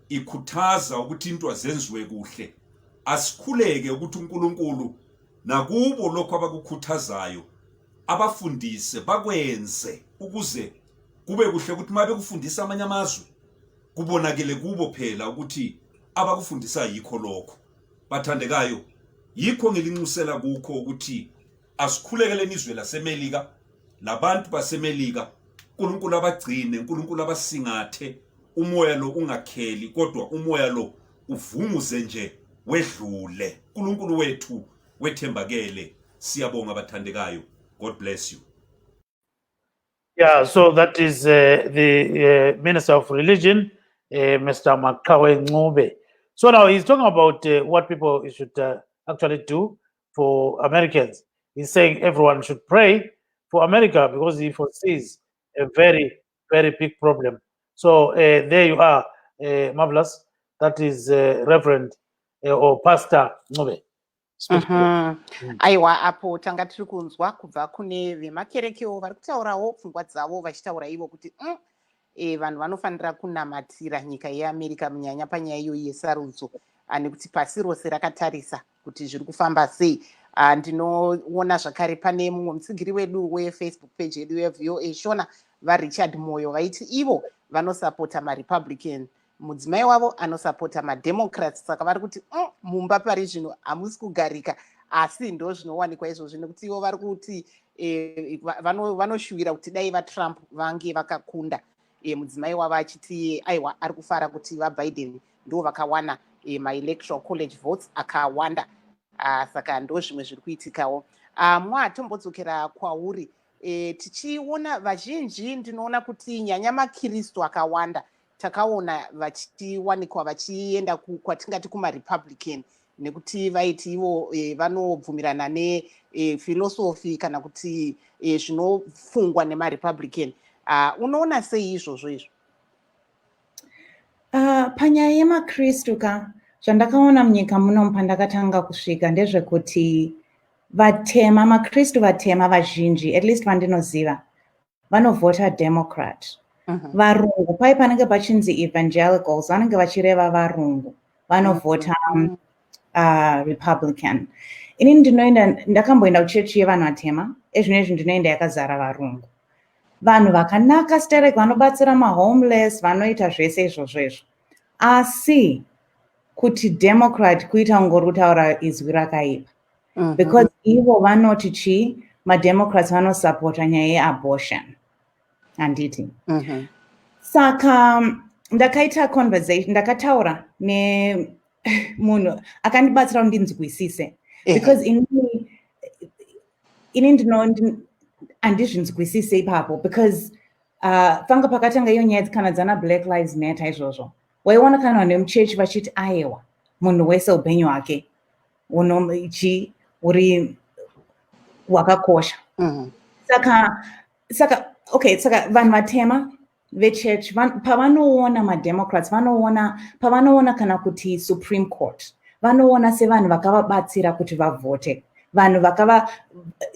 ikhuthaza ukuthi into azenziwe kuhle. Asikhuleke ukuthi uNkulunkulu nakubo lokho abakukhuthazayo abafundise bakwenze, ukuze kube kuhle ukuthi mabe kufundisa amanye amazwe kubonakele kubo phela ukuthi abakufundisa yikho lokho. Bathandekayo, yikho ngilinxusela kukho ukuthi asikhulekele izwe laseMelika, labantu baseMelika. uNkulunkulu abagcine, uNkulunkulu abasingathe, umoya lo ungakheli, kodwa umoya lo uvunguze nje wedlule. uNkulunkulu wethu wethembakele. Siyabonga bathandekayo. God bless you.
Yeah, so that is the Minister of Religion, Mr. ngokhetho. So now he's talking about what people should actually do for Americans. He's saying everyone should pray for America because he foresees a very, very big problem. So there you are, Marvelous. That is Reverend or Pastor ngokhetho.
Aiwa, apo tanga tiri kunzwa kubva kune vemakerekewo vari kutaurawo pfungwa dzavo vachitaura ivo kuti vanhu vanofanira kunamatira nyika yeAmerica munyanya panyaya iyoyi yesarudzo, nekuti pasi rose rakatarisa kuti zviri kufamba sei. Ndinoona zvakare pane mumwe mutsigiri wedu wefacebook page yedu yeVOA Shona vaRichard Moyo vaiti ivo vanosapota maRepublican, mudzimai wavo anosapota maDemocrats. Saka vari kuti mumba pari zvino hamusi kugarika, asi ndo zvinowanikwa izvozvo nekuti ivo vari kuti vanoshuvira kuti dai vatrump vange vakakunda mudzimai wavo achiti aiwa ari kufara kuti vaBiden ndo vakawana maelectoral college votes akawanda. Saka ndo zvimwe zviri kuitikawo. Tombodzokera kwauri, tichiona vazhinji ndinoona kuti nyanya makristu akawanda takaona vachiwanikwa vachienda kwatingati kumaRepublican nekuti vaiti ivo vanobvumirana nefilosofi kana kuti zvinofungwa nemaRepublican. Unoona sei izvozvo izvo?
Panyaya yemakristu zvandakaona munyika muno pandakatanga kusvika ndezvekuti vatema, makristu vatema vazhinji, at least vandinoziva, vanovhota Democrat. Varungu, pai panenge pachinzi evangelicals, vanenge vachireva varungu, vanovhota Republican. Ini ndakamboenda kuchechi yevanhu vatema, ezvinezvi ndinoenda yakazara varungu. Vanhu vakanaka sterek, vanobatsira mahomeless, vanoita zvese izvozvo. Asi kuti Democrat kuita ngorutaura izwi rakaipa. Because ivo vanoti chi, maDemocrats vanosupporta nyaya yeabortion. Handiti. Saka ndakaita conversation, ndakataura nemunhu akandibatsira kuti ndinzwisise. Because ini handizvinzwisise ipapo. Because panga pakatanga iyo nyaya dzikanadzana Black Lives Matter izvozvo. Waiona kana vanhu vemuchechi vachiti aiwa, munhu wese upenyu hwake uri wakakosha. Saka vanhu vatema vechurch pavanoona maDemocrats, pavanoona kana kuti Supreme Court, vanoona sevanhu vakavabatsira kuti vavhote.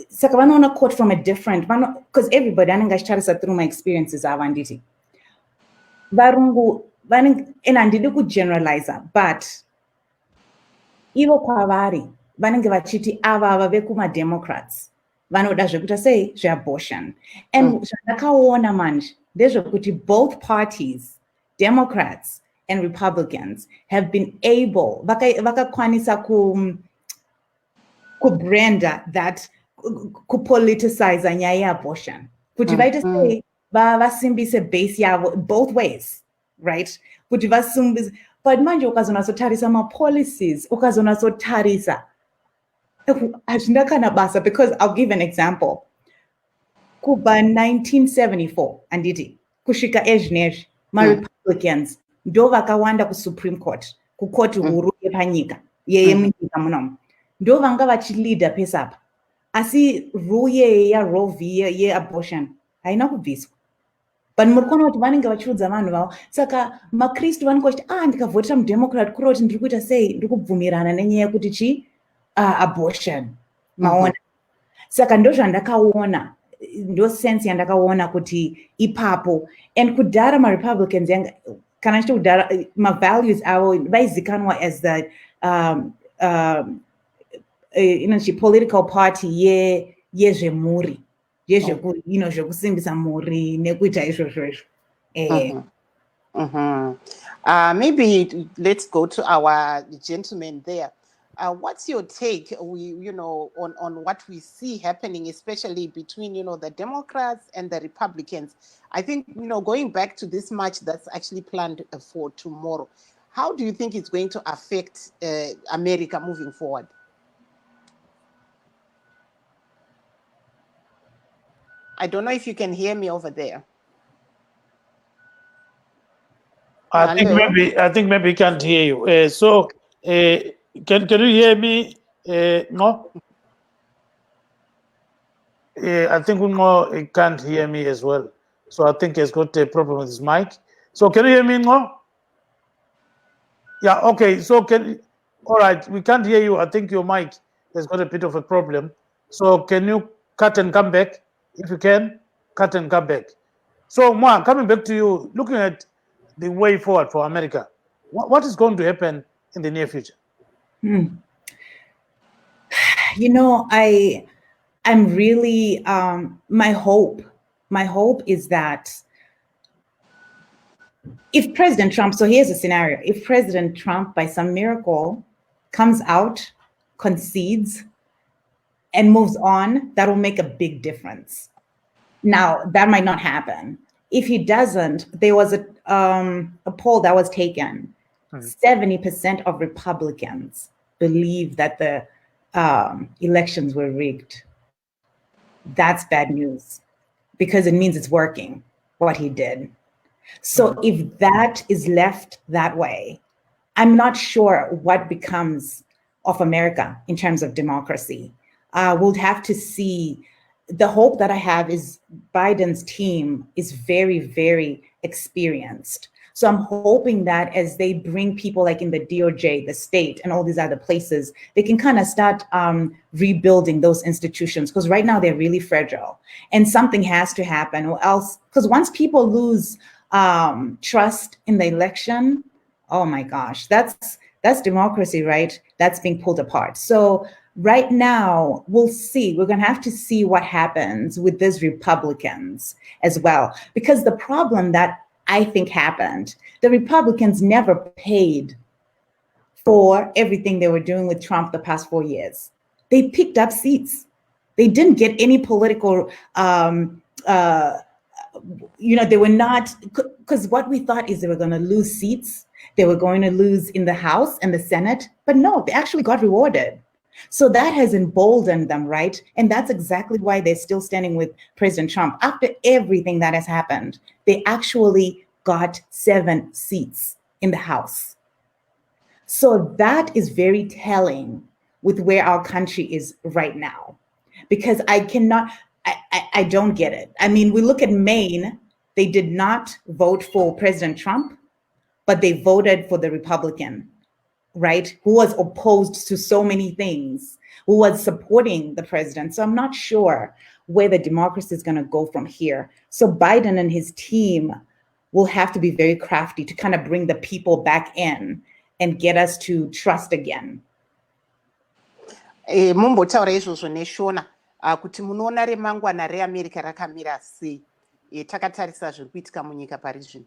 Saka vanoona court from a different, because everybody anenge achitarisa through my experiences ava handiti. Varungu, and handidi kugeneraliza, but ivo kwavari vanenge vachiti ava vekumaDemocrats vanoda zvekuita sei zveabortion. And zvandakaona manje ndezvekuti both parties, Democrats and Republicans, have been able, vakakwanisa kubranda that, kupoliticize nyaya yeabortion. Kuti vaite sei vasimbise base yavo both ways, right? Kuti vasimbise, but manje ukazonatsotarisa ma-policies, ukazonatsotarisa, hazvina kana basa, because I'll give an example. Kuba 1974, anditi, kusvika ezvinezvi, ma-Republicans ndo vakawanda kuSupreme Court, kukoti huru yepanyika, yemunyika munomu. Ndo vanga vachilida pesapa. Asi rule yaRoe v. yeabortion haina kubviswa. But murikuona kuti vanenge vachiudza vanhu vavo. Saka makristu vanenge vachiti ndikavhotera muDemocrat kuri kuti ndiri kuita sei, ndiri kubvumirana nenyaya yekuti chi abortion. Maona. Saka ndo zvandakaona, ndo sense yandakaona kuti ipapo. And kudhara maRepublicans kana chiti kudhara ma-values avo vaizikanwa as the political party yezvemhuri, zvekusimbisa mhuri nekuita izvozvo.
Maybe let's go to our gentleman there. What's your take, on what we see happening, especially between, the Democrats and the Republicans? I think, going back to this march that's actually planned for tomorrow, how do you think it's going to affect America moving forward? I don't know if you can hear me over there.
I think maybe he can't hear you. Can you hear me? No. I think he can't hear me as well. So I think he's got a problem with his mic. So can you hear me, Ngo? Yeah. Okay. So all right. We can't hear you. I think your mic has got a bit of a problem. So can you cut and come back? If you can, cut and come back. So, Mwa, coming back to you, looking at the way forward for America, what is going to happen in the near future?
I'm really, my hope is that if President Trump, so here's a scenario, if President Trump, by some miracle, comes out, concedes, and moves on, that will make a big difference. Now, that might not happen. If he doesn't, there was a poll that was taken. 70% of Republicans believe that the elections were rigged. That's bad news because it means it's working, what he did. So if that is left that way, I'm not sure what becomes of America in terms of democracy. We'll have to see. The hope that I have is Biden's team is very, very experienced. So I'm hoping that as they bring people like in the DOJ, the state, and all these other places, they can kind of start rebuilding those institutions, because right now they're really fragile. And something has to happen, or else, because once people lose trust in the election, oh my gosh, that's democracy, right? That's being pulled apart. So right now, we'll see. We're going to have to see what happens with these Republicans as well. Because the problem that I think happened, the Republicans never paid for everything they were doing with Trump the past 4 years. They picked up seats. They didn't get any political, they were not, because what we thought is they were going to lose seats. They were going to lose in the House and the Senate. But no, they actually got rewarded. So that has emboldened them, right? And that's exactly why they're still standing with President Trump. After everything that has happened, they actually got 7 seats in the House. So that is very telling with where our country is right now, because I don't get it. I mean, we look at Maine, they did not vote for President Trump, but they voted for the Republican, right? Who was opposed to so many things, who was supporting the president. So I'm not sure where the democracy is going to go from here. So Biden and his team will have to be very crafty to kind of bring the people back in and get us to trust again.
Mumbotaura izvozvo neshona kuti munoona remangwana reAmerica rakamira sei. Takatarisa zviri kuitika munyika pari zvino.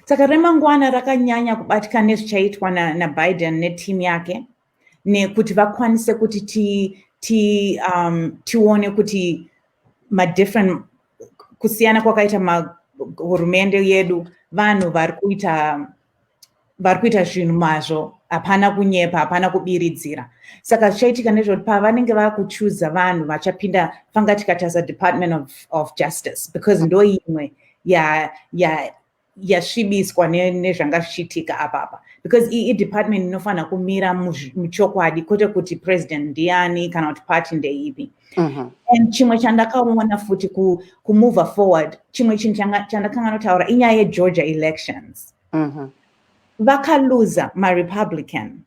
Saka remangwana rakanyanya kubatika nezvichaitwa naBiden netimu yake, nekuti vakwanise kuti tione kuti madifferent kusiyana kwakaita hurumende yedu, vanhu vari kuita zvinhu mazvo, hapana kunyepa, hapana kubiridzira. Saka zvichaitika nezvekuti pavanenge vakuchuza vanhu vachapinda panga tikataza Department of Justice, because ndo imwe yasvibiswa nezvanga zvichiitika apapa, because department inofana kumira muchokwadi, kwete kuti president ndiani kana kuti party ndeipi. And chimwe chandakaona futi kumove forward, chimwe chinhu chandakanga notaura inyaya yeGeorgia elections. Vakaluza maRepublican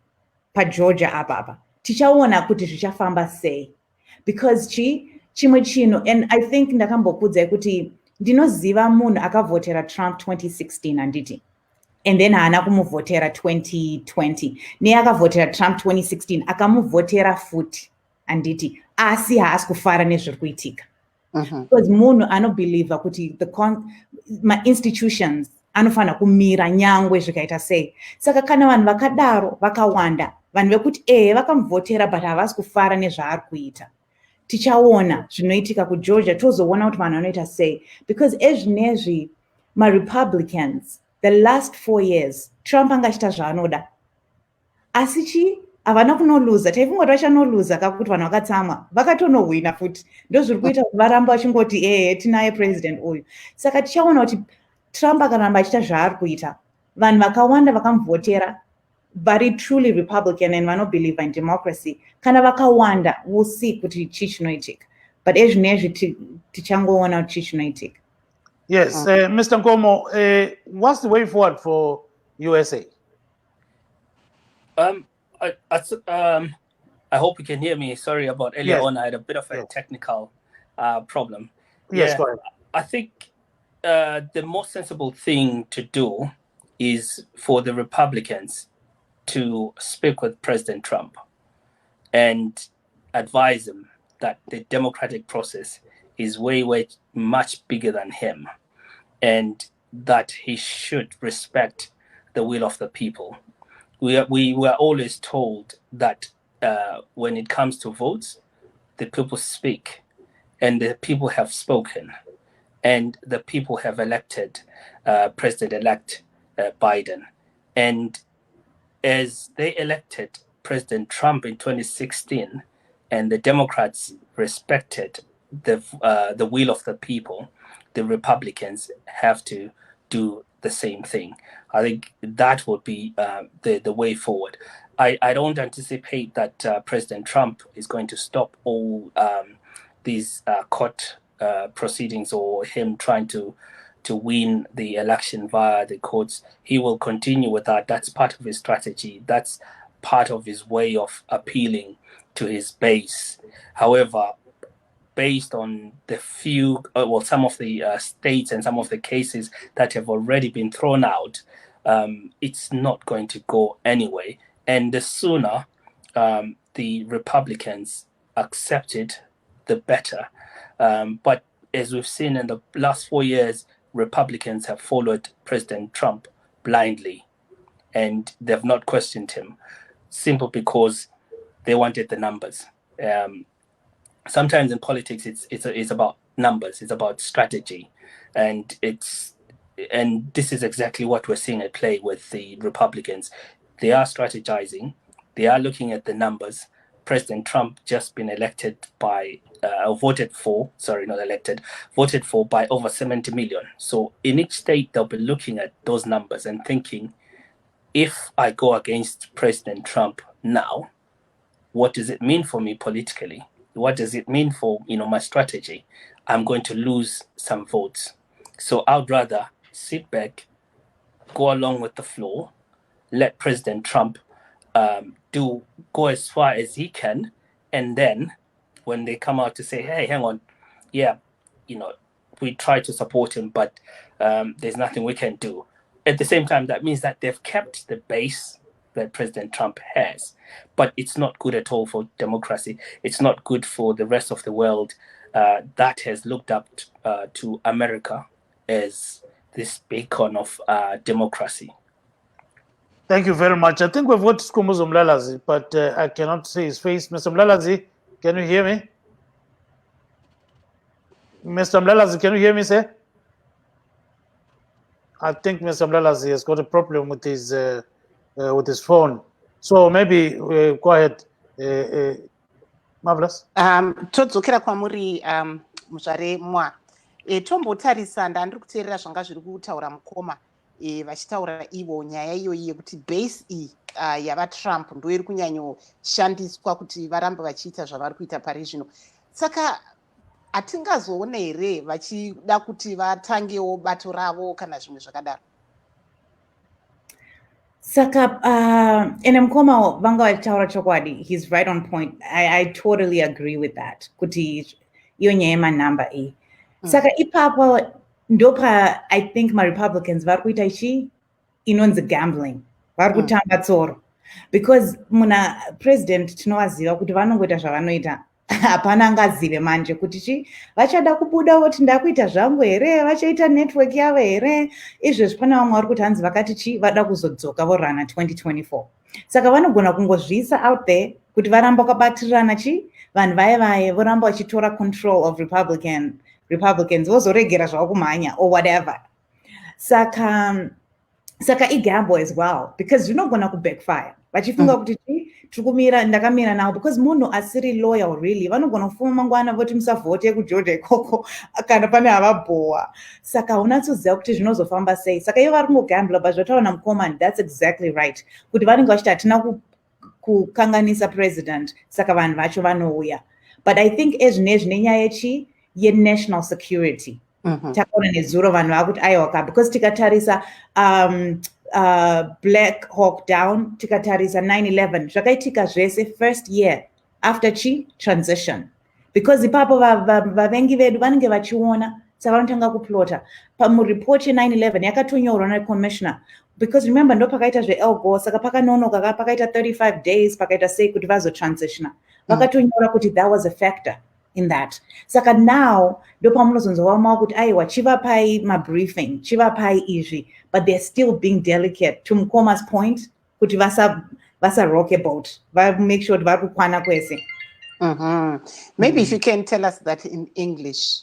paGeorgia apapa, tichaona kuti zvichafamba sei, because chimwe chinhu, and I think ndakambokudzai kuti ndinoziva munhu akavhotera Trump 2016 handiti, and then haana kumuvhotera 2020, neakavhotera Trump 2016 akamuvhotera futi handiti, asi haasi kufara nezviri kuitika. Because munhu anobhilivha kuti ma-institutions anofana kumira nyangwe zvikaita sei. Saka kana vanhu vakadaro vakawanda, vanhu vekuti vakamuvhotera but havasi kufara nezvaari kuita, tichaona zvinoitika kuGeorgia, tozoona kuti vanhu vanoita sei. Because ezvinezvi maRepublicans, the last 4 years, Trump angachita zvaanoda, asi havana kunoluza. Taifunga kuti vachanoluza kakuti vanhu vakatsamwa, vakatonohwina futi. Ndozviri kuita kuti varamba vachingoti tinaye president uyu. Saka tichaona kuti Trump akaramba achita zvaari kuita, vanhu vakawanda vakamuvhotera vari truly Republican and vanobelieve in democracy, kana vakawanda, we'll see kuti chii chinoitika. But ezvinezvi tichangoona kuti chii chinoitika.
Yes, Mr. Nkomo, what's the way forward for USA?
I hope you can hear me. Sorry about earlier
Yes.
on. I had a bit of a technical problem.
Yes, go ahead.
I think the most sensible thing to do is for the Republicans to speak with President Trump and advise him that the democratic process is way much bigger than him, and that he should respect the will of the people. We were always told that when it comes to votes, the people speak, and the people have spoken, and the people have elected President-elect Biden. And as they elected President Trump in 2016, and the Democrats respected the will of the people, the Republicans have to do the same thing. I think that would be the way forward. I don't anticipate that President Trump is going to stop all these court proceedings or him trying to win the election via the courts. He will continue with that. That's part of his strategy. That's part of his way of appealing to his base. However, based on the some of the states and some of the cases that have already been thrown out, it's not going to go anyway. And the sooner the Republicans accept it, the better. But as we've seen in the last 4 years, Republicans have followed President Trump blindly, and they've not questioned him, simply because they wanted the numbers. Sometimes in politics, it's about numbers, it's about strategy, and this is exactly what we're seeing at play with the Republicans. They are strategizing, they are looking at the numbers. President Trump just been elected by, voted for by over 70 million. So in each state, they'll be looking at those numbers and thinking, if I go against President Trump now, what does it mean for me politically? What does it mean for my strategy? I'm going to lose some votes. So I'd rather sit back, go along with the flow, let President Trump go as far as he can, and then when they come out to say, hey, hang on, yeah, we try to support him, but there's nothing we can do. At the same time, that means that they've kept the base that President Trump has, but it's not good at all for democracy. It's not good for the rest of the world that has looked up to America as this beacon of democracy.
Thank you very much. I think we've got Skumuzo Mlalazi, but I cannot see his face. Mr. Mlalazi, can you hear me? Mr. Mlalazi, can you hear me, sir? I think Mr. Mlalazi has got a problem with his phone. So maybe go ahead, Marvelous.
todzokera kwamuri muzvare mwa tombotarisa ndandiri kuteerera zvanga zviri kutaura mukoma vachitaura ivo nyaya iyoyi yekuti base iyi yavatrump ndo iri kunyanyoshandiswa kuti varambe vachiita zvavari kuita pari zvino. Saka hatingazoona here vachida kuti vatangewo bato ravo kana zvimwe zvakadaro?
Saka ene mukoma vanga vachitaura chokwadi. He's right on point. I totally agree with that. Kuti iyo nyaya yemanhamba iyi. Saka ipapo ndopa I think ma-Republicans vari kuita ichi inonzi gambling. Vari kutamba tsoro. Because muna president tinovaziva kuti vanongoita zvavanoita. Hapana angazive manje kuti chi vachada kubuda kuti ndakuita zvangu here, vachaita network yavo here. Izvezvi pana vamwe vari kuti hanzi vakati chi vada kuzodzoka vorana 2024. Saka vanogona kungozviisa out there kuti varamba kabatirana chi vanhu vaye voramba vachitora control of Republicans vozoregera zvavo kumhanya or whatever. Saka igamble as well, because zvinogona kubackfire. Vachifunga kuti tirikumira ndakamira nawo, because munhu asiri loyal really vanogona kufuma mangwana voti musavhote kugeorgia ikoko kana pane havabhowa. Saka unatsoziva kuti zvinozofamba sei. Saka ivo vari kungogambla, but zvataura mukoma, and that's exactly right, kuti vanenge vachiti hatina kukanganisa president, saka vanhu vacho vanouya. But I think ezvinezvi nenyaya yechi ye-national security. Takaona nezuro vanhu vakuti aiwaka, because tikatarisa Black Hawk Down, tikatarisa 9/11, zvakaitika zvese first year after chi transition. Because ipapo vavengi vedu vanenge vachiona, saka vanotanga kuplota. Pamureport ye-9/11 yakatonyorwa na-commissioner. Because remember, ndo pakaita zve-El Gore, saka pakanonoka, pakaita 35 days, pakaita sei kuti vazotransitioner. Vakatonyora kuti that was a factor in that. Saka now, ndo pamunozonzwa kuti aiwa chivapai ma-briefing, chivapai izvi, but they're still being delicate. To Mukoma's point, kuti vasa rock a boat, make sure vari kukwana kwese.
Maybe if you can tell us that in English.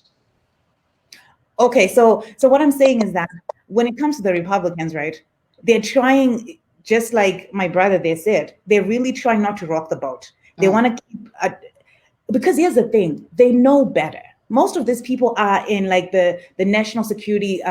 Okay, so what I'm saying is that when it comes to the Republicans, right, they're trying, just like my brother there said, they're really trying not to rock the boat. They want to keep, because here's the thing, they know better. Most of these people are in like the National Security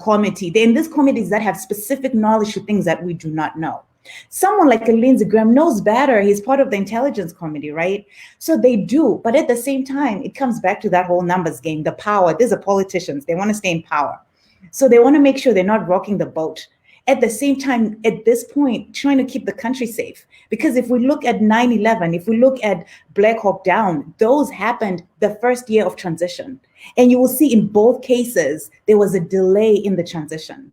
Committee. They're in these committees that have specific knowledge to things that we do not know. Someone like a Lindsey Graham knows better. He's part of the Intelligence Committee, right? So they do. But at the same time, it comes back to that whole numbers game, the power. These are politicians. They want to stay in power. So they want to make sure they're not rocking the boat. At the same time, at this point, trying to keep the country safe. Because if we look at 9/11, if we look at Black Hawk Down, those happened the first year of transition. And you will see in both cases, there was a delay in the transition.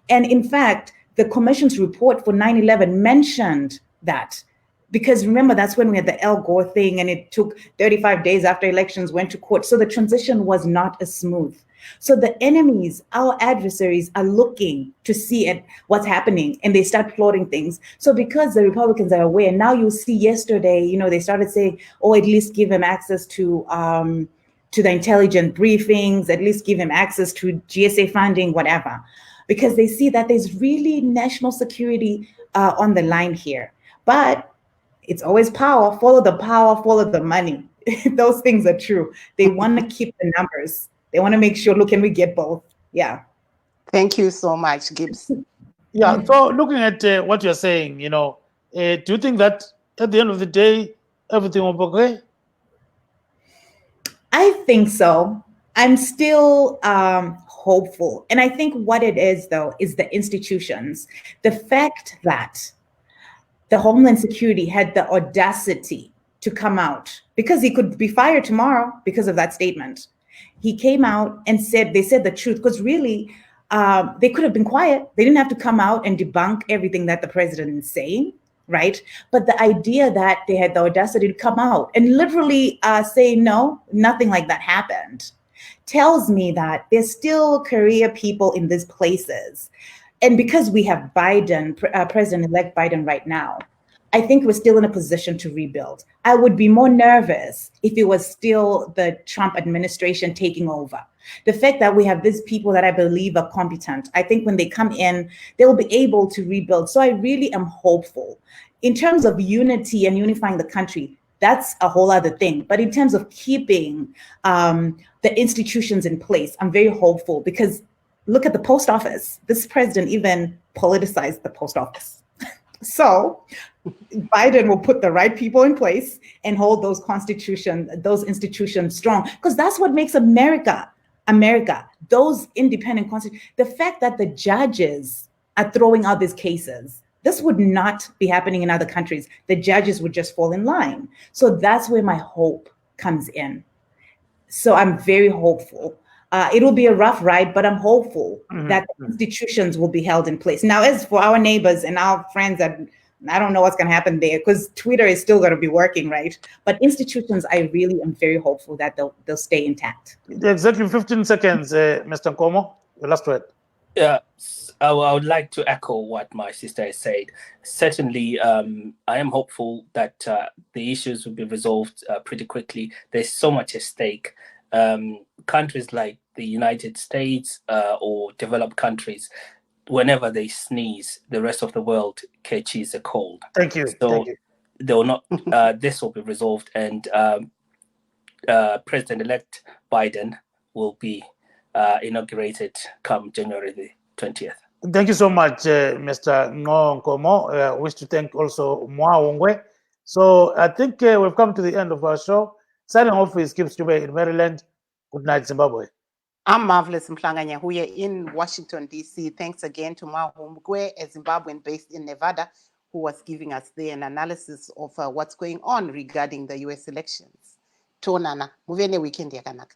And in fact, the commission's report for 9/11 mentioned that, because remember, that's when we had the Al Gore thing and it took 35 days after elections went to court. So the transition was not as smooth. So the enemies, our adversaries, are looking to see at what's happening and they start plotting things. So because the Republicans are aware, now you see yesterday, they started saying, oh, at least give him access to the intelligence briefings, at least give him access to GSA funding, whatever. Because they see that there's really national security on the line here. But it's always power, follow the money. Those things are true. They want to keep the numbers. They want to make sure, look, can we get both? Yeah.
Thank you so much, Gibbs.
Yeah, so looking at what you're saying, do you think that at the end of the day, everything will be okay?
I think so. I'm still hopeful. And I think what it is, though, is the institutions. The fact that the Homeland Security had the audacity to come out, because he could be fired tomorrow because of that statement. He came out and they said the truth, because really, they could have been quiet. They didn't have to come out and debunk everything that the president is saying, right? But the idea that they had the audacity to come out and literally say, no, nothing like that happened, tells me that there's still career people in these places. And because we have Biden, President-elect Biden right now, I think we're still in a position to rebuild. I would be more nervous if it was still the Trump administration taking over. The fact that we have these people that I believe are competent, I think when they come in, they will be able to rebuild. So I really am hopeful. In terms of unity and unifying the country, that's a whole other thing. But in terms of keeping the institutions in place, I'm very hopeful, because look at the post office. This president even politicized the post office. So Biden will put the right people in place and hold those institutions strong, because that's what makes America. Those independent constitutions. The fact that the judges are throwing out these cases, this would not be happening in other countries. The judges would just fall in line. So that's where my hope comes in. So I'm very hopeful. It'll be a rough ride, but I'm hopeful that the institutions will be held in place. Now, as for our neighbors and our friends, I don't know what's going to happen there, because Twitter is still going to be working, right? But institutions, I really am very hopeful that they'll stay intact.
Exactly 15 seconds, Mr. Nkomo, your last word.
Yeah, I would like to echo what my sister has said. Certainly, I am hopeful that the issues will be resolved pretty quickly. There's so much at stake. Countries like the United States or developed countries, whenever they sneeze, the rest of the world catches a cold.
Thank you.
So they will not. This will be resolved, and President-elect Biden will be inaugurated come January the 20th.
Thank you so much, Mr. Nkomo. I wish to thank also Mwawongwe. So I think we've come to the end of our show. Signing off is Gibbs Jube in Maryland. Good night, Zimbabwe.
I'm Marvelous Mplanganya, who are in Washington, D.C. Thanks again to Mahumgwe, a Zimbabwean based in Nevada, who was giving us there an analysis of what's going on regarding the U.S. elections. Tonana, muvene weekend yakanaka.